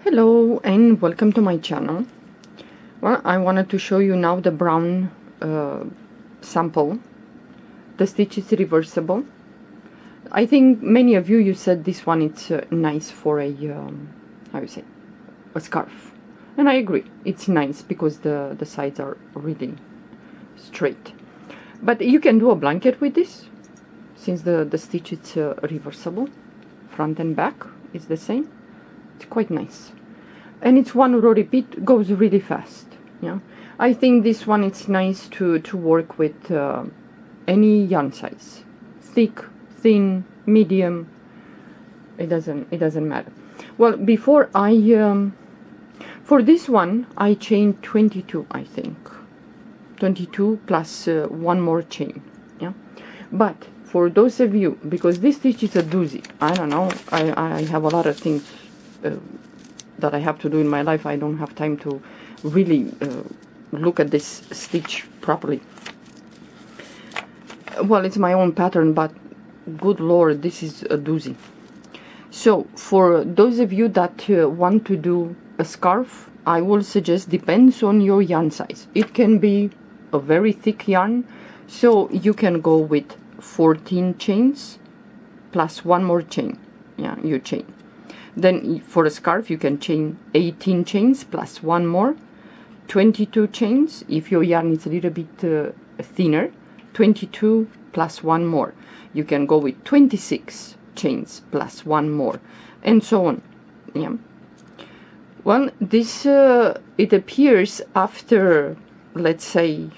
Hello and welcome to my channel. Well, I wanted to show you now the brown sample. The stitch is reversible. I think many of you said this one it's nice for a how you say, a scarf, and I agree, it's nice because the sides are really straight. But you can do a blanket with this, since the stitch is reversible, front and back is the same. It's quite nice, and it's one row repeat, goes really fast. Yeah, I think this one it's nice to work with any yarn size, thick, thin, medium. It doesn't matter. Well, before I for this one I chained 22, I think 22 plus one more chain. Yeah, but for those of you, because this stitch is a doozy, I don't know, I have a lot of things that I have to do in my life. I don't have time to really look at this stitch properly. Well, it's my own pattern, but good lord, this is a doozy. So for those of you that want to do a scarf, I will suggest, depends on your yarn size. It can be a very thick yarn, so you can go with 14 chains plus one more chain. Yeah, you chain. Then for a scarf you can chain 18 chains plus one more, 22 chains. If your yarn is a little bit thinner, 22 plus one more. You can go with 26 chains plus one more, and so on. Yeah. Well, this it appears after, let's say,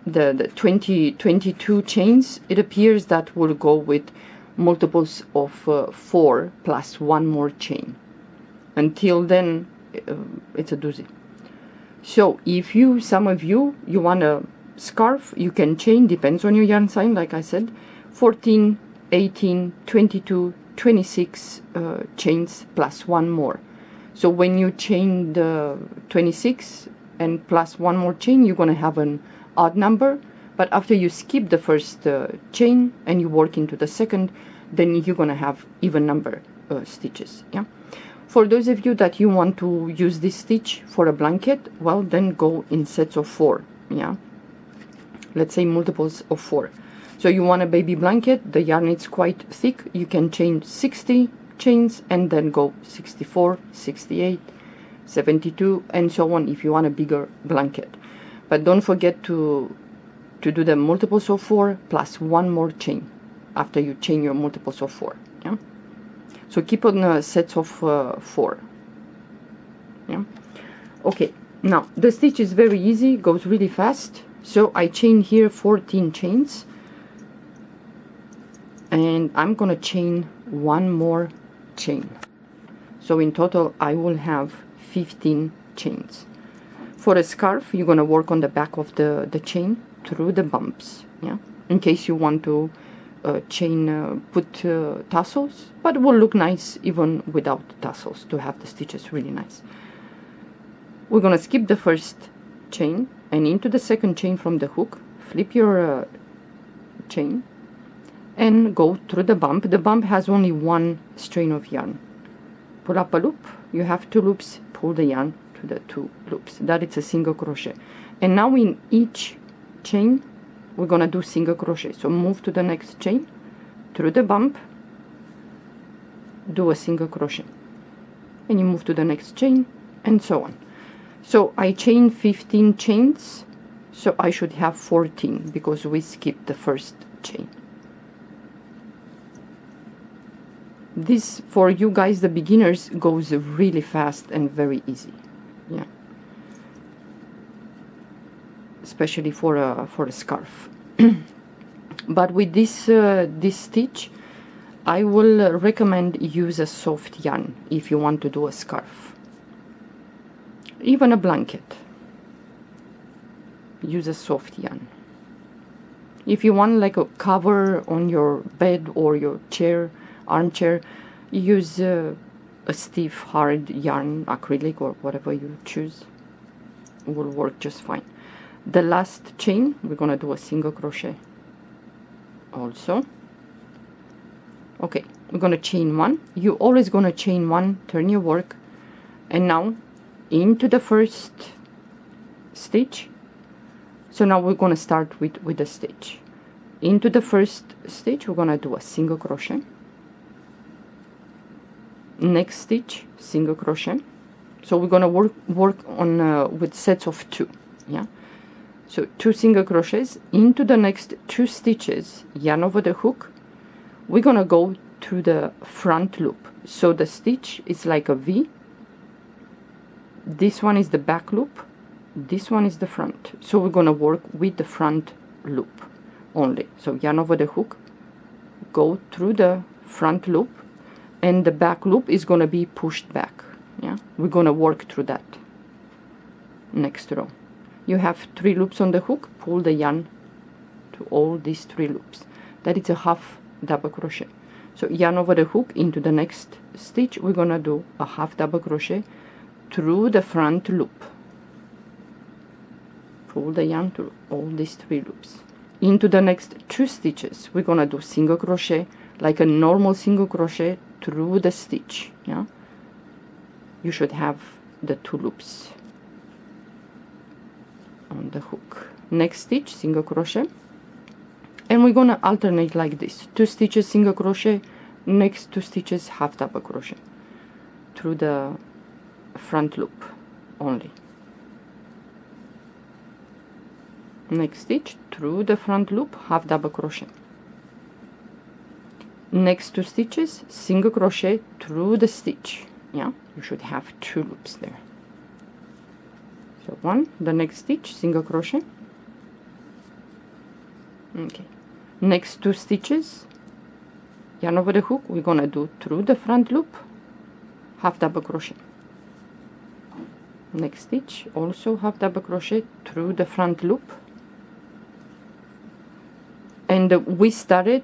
the 22 chains, it appears that will go with multiples of 4 plus one more chain. Until then, it's a doozy. So if you, some of you want a scarf, you can chain, depends on your yarn size, like I said, 14, 18, 22, 26 chains plus one more. So when you chain the 26 and plus one more chain, you're gonna have an odd number. But after you skip the first chain and you work into the second, then you're gonna have even number stitches. Yeah. For those of you that you want to use this stitch for a blanket, well, then go in sets of 4. Yeah. Let's say multiples of 4. So you want a baby blanket, the yarn is quite thick, you can chain 60 chains and then go 64, 68, 72, and so on if you want a bigger blanket. But don't forget to do the multiples of 4 plus one more chain after you chain your multiples of 4. Yeah. So keep on sets of 4. Yeah. Okay. Now the stitch is very easy, goes really fast. So I chain here 14 chains, and I'm gonna chain one more chain. So in total I will have 15 chains. For a scarf, you're gonna work on the back of the chain through the bumps. Yeah, in case you want to chain put tassels, but it will look nice even without tassels to have the stitches really nice. We're gonna skip the first chain and into the second chain from the hook, flip your chain and go through the bump. The bump has only one strain of yarn. Pull up a loop, you have 2 loops, pull the yarn to the 2 loops. That is a single crochet. And now in each chain we're gonna do single crochet. So move to the next chain, through the bump, do a single crochet, and you move to the next chain, and so on. So I chain 15 chains, so I should have 14 because we skipped the first chain. This, for you guys, the beginners, goes really fast and very easy. Yeah, especially for a scarf. But with this this stitch, I will recommend use a soft yarn if you want to do a scarf. Even a blanket, use a soft yarn. If you want like a cover on your bed or your chair, armchair, use a stiff hard yarn, acrylic or whatever you choose, will work just fine. The last chain we're gonna do a single crochet also. Okay, we're going to chain 1. You're always going to chain 1, turn your work, and now into the first stitch. So now we're going to start with the stitch. Into the first stitch we're going to do a single crochet. Next stitch, single crochet. So we're going to work on with sets of 2. Yeah, so 2 single crochets. Into the next 2 stitches, yarn over the hook, we're going to go through the front loop. So the stitch is like a V. This one is the back loop, this one is the front. So we're going to work with the front loop only. So yarn over the hook, go through the front loop, and the back loop is going to be pushed back. Yeah, we're going to work through that. Next row, you have 3 loops on the hook, pull the yarn to all these 3 loops. That is a half double crochet. So yarn over the hook, into the next stitch we're going to do a half double crochet through the front loop. Pull the yarn through all these 3 loops. Into the next 2 stitches we're going to do single crochet, like a normal single crochet through the stitch. Yeah, you should have the 2 loops on the hook. Next stitch, single crochet, and we're going to alternate like this: 2 stitches single crochet, next 2 stitches half double crochet through the front loop only. Next stitch, through the front loop, half double crochet. Next 2 stitches, single crochet through the stitch. Yeah, you should have 2 loops there. So 1, the next stitch, single crochet. Okay, next 2 stitches, yarn over the hook, we're gonna do through the front loop, half double crochet. Next stitch, also half double crochet through the front loop. And we started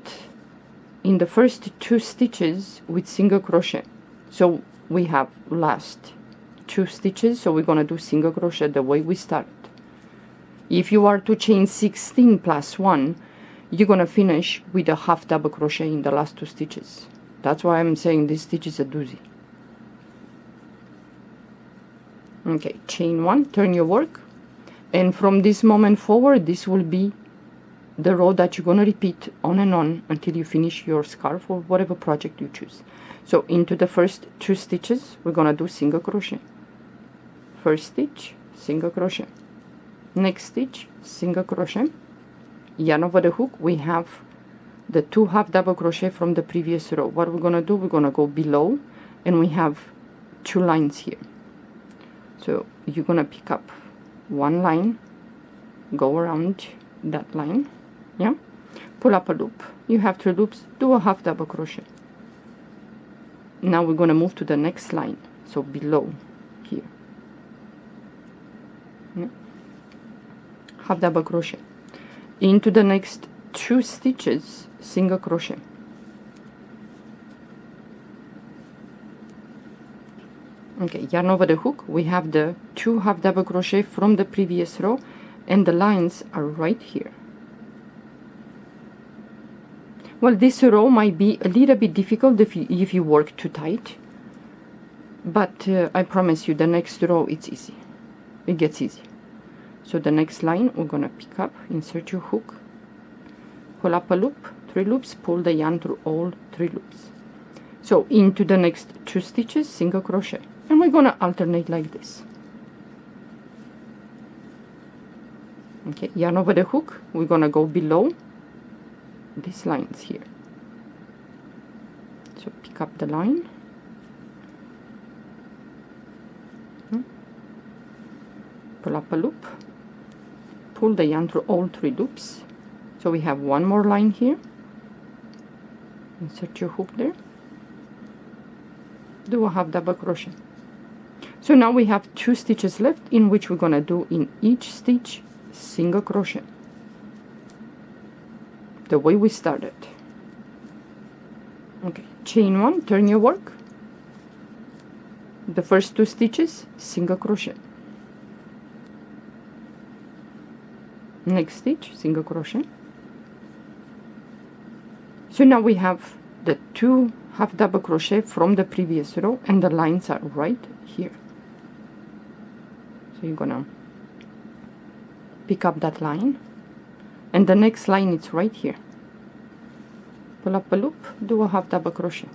in the first 2 stitches with single crochet, so we have last 2 stitches, so we're going to do single crochet the way we started. If you are to chain 16 plus 1, you're going to finish with a half double crochet in the last 2 stitches. That's why I'm saying this stitch is a doozy. Okay, chain 1, turn your work, and from this moment forward this will be the row that you're going to repeat on and on until you finish your scarf or whatever project you choose. So into the first 2 stitches we're going to do single crochet. First stitch, single crochet. Next stitch, single crochet. Yarn over the hook, we have the 2 half double crochet from the previous row. What we're going to do, we're going to go below, and we have 2 lines here. So you're going to pick up 1 line, go around that line, yeah, pull up a loop. You have 3 loops, do a half double crochet. Now we're going to move to the next line, so below here, yeah. Half double crochet. Into the next 2 stitches, single crochet. Okay, yarn over the hook, we have the 2 half double crochet from the previous row, and the lines are right here. Well, this row might be a little bit difficult if you work too tight, but I promise you the next row it's easy. It gets easy. So the next line we're gonna pick up, insert your hook, pull up a loop, 3 loops, pull the yarn through all 3 loops. So into the next 2 stitches, single crochet, and we're gonna alternate like this. Okay, yarn over the hook, we're gonna go below these lines here. So pick up the line, pull up a loop, pull the yarn through all 3 loops. So we have 1 more line here, insert your hook there, do a half double crochet. So now we have 2 stitches left, in which we're gonna do in each stitch single crochet, the way we started. Okay, chain 1, turn your work, the first 2 stitches, single crochet. Next stitch, single crochet. So now we have the 2 half double crochet from the previous row, and the lines are right here. So you're gonna pick up that line, and the next line is right here. Pull up a loop, do a half double crochet.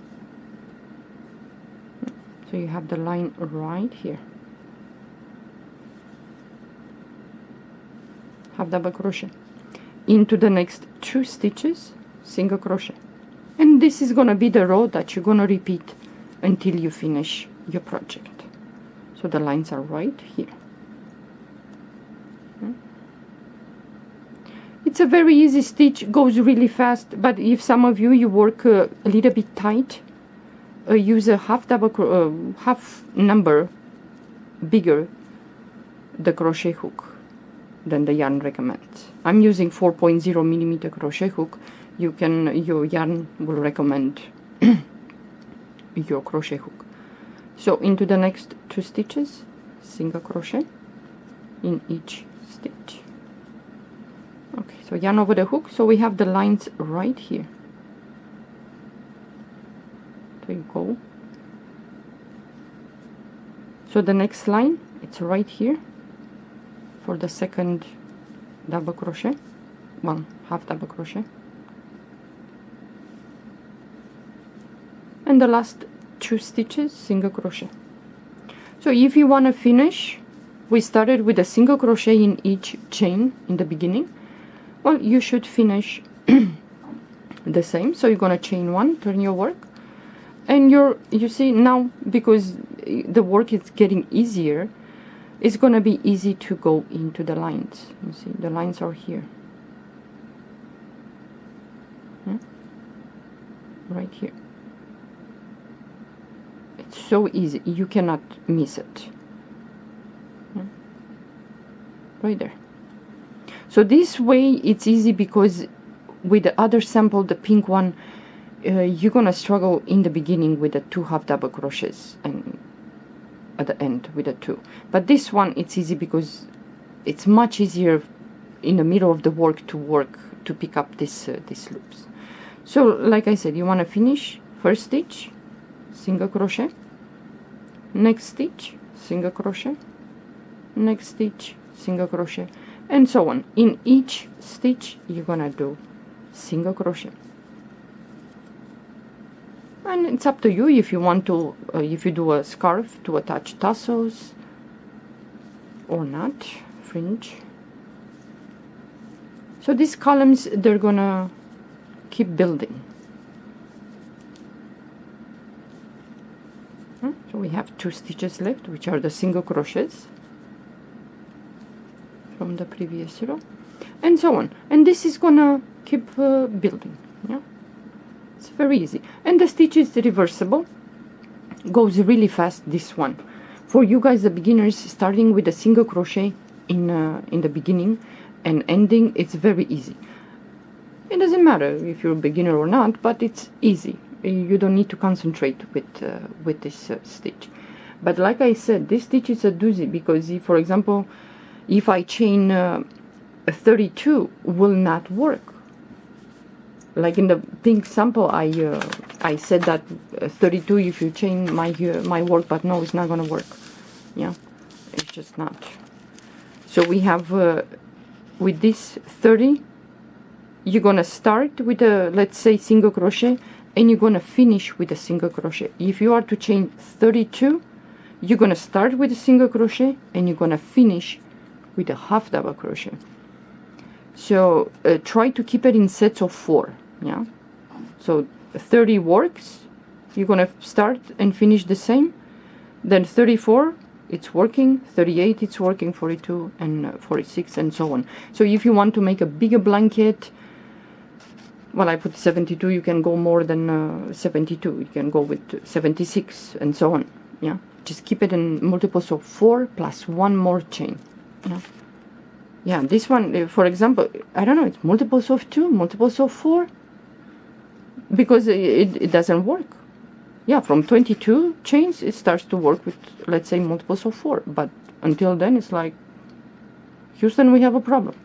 So you have the line right here. Half double crochet. Into the next 2 stitches, single crochet. And this is gonna be the row that you're gonna repeat until you finish your project. So the lines are right here. It's a very easy stitch, goes really fast, but if some of you work a little bit tight, use a half number bigger the crochet hook than the yarn recommends. I'm using 4.0 millimeter crochet hook. Your yarn will recommend your crochet hook. So into the next 2 stitches, single crochet in each stitch. Okay, so yarn over the hook, so we have the lines right here. There you go. So the next line, it's right here for the second double crochet, half double crochet, and the last 2 stitches, single crochet. So if you want to finish, we started with a single crochet in each chain in the beginning. Well, you should finish the same. So you're gonna chain 1, turn your work, and you see now, because the work is getting easier, it's gonna be easy to go into the lines. You see the lines are here. Right here. It's so easy, you cannot miss it. Right there. So this way it's easy, because with the other sample, the pink one, you're gonna struggle in the beginning with the 2 half double crochets and at the end with the 2. But this one, it's easy because it's much easier in the middle of the work to pick up these loops. So like I said, you want to finish first stitch, single crochet, next stitch, single crochet, next stitch, single crochet, and so on. In each stitch you're gonna do single crochet, and it's up to you if you want to if you do a scarf to attach tassels or not, fringe. So these columns, they're gonna keep building. So we have 2 stitches left, which are the single crochets from the previous row, and so on. And this is gonna keep building. Yeah, it's very easy. And the stitch is reversible, goes really fast. This one, for you guys, the beginners, starting with a single crochet in the beginning and ending, it's very easy. It doesn't matter if you're a beginner or not, but it's easy. You don't need to concentrate with this stitch. But like I said, this stitch is a doozy, because if, for example, if I chain 32, will not work. Like in the pink sample, I said that 32, if you chain my work, but no, it's not gonna work. Yeah, it's just not. So we have with this 30, you're gonna start with a, let's say, single crochet, and you're gonna finish with a single crochet. If you are to chain 32, you're gonna start with a single crochet and you're gonna finish with a half double crochet. So try to keep it in sets of 4. Yeah, so 30 works, you're gonna start and finish the same, then 34, it's working, 38, it's working, 42 and 46, and so on. So if you want to make a bigger blanket, well, I put 72, you can go more than 72, you can go with 76 and so on. Yeah, just keep it in multiples of 4 plus 1 more chain. Yeah, yeah, this one, for example, I don't know, it's multiples of 2, multiples of 4, because it doesn't work. Yeah, from 22 chains it starts to work with, let's say, multiples of 4, but until then it's like, Houston, we have a problem.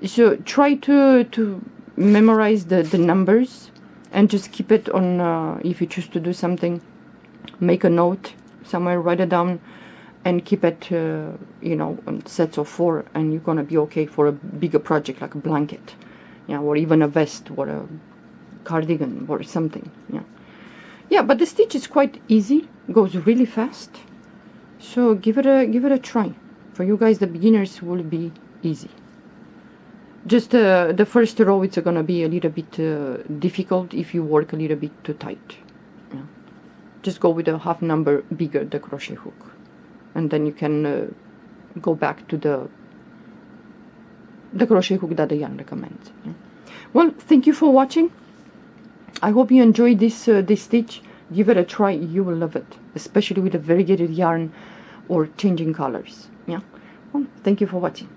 So try to memorize the numbers and just keep it on. If you choose to do something, make a note somewhere, write it down, and keep it, you know, on sets of 4, and you're gonna be okay for a bigger project like a blanket, yeah, or even a vest or a cardigan or something. Yeah, but the stitch is quite easy, goes really fast, so give it a try. For you guys, the beginners, will be easy. Just the first row, it's gonna be a little bit difficult if you work a little bit too tight. Yeah. Just go with a half number bigger, the crochet hook, and then you can go back to the crochet hook that the yarn recommends. Yeah. Well, thank you for watching. I hope you enjoyed this stitch. Give it a try, you will love it, especially with a variegated yarn or changing colors. Yeah. Well, thank you for watching.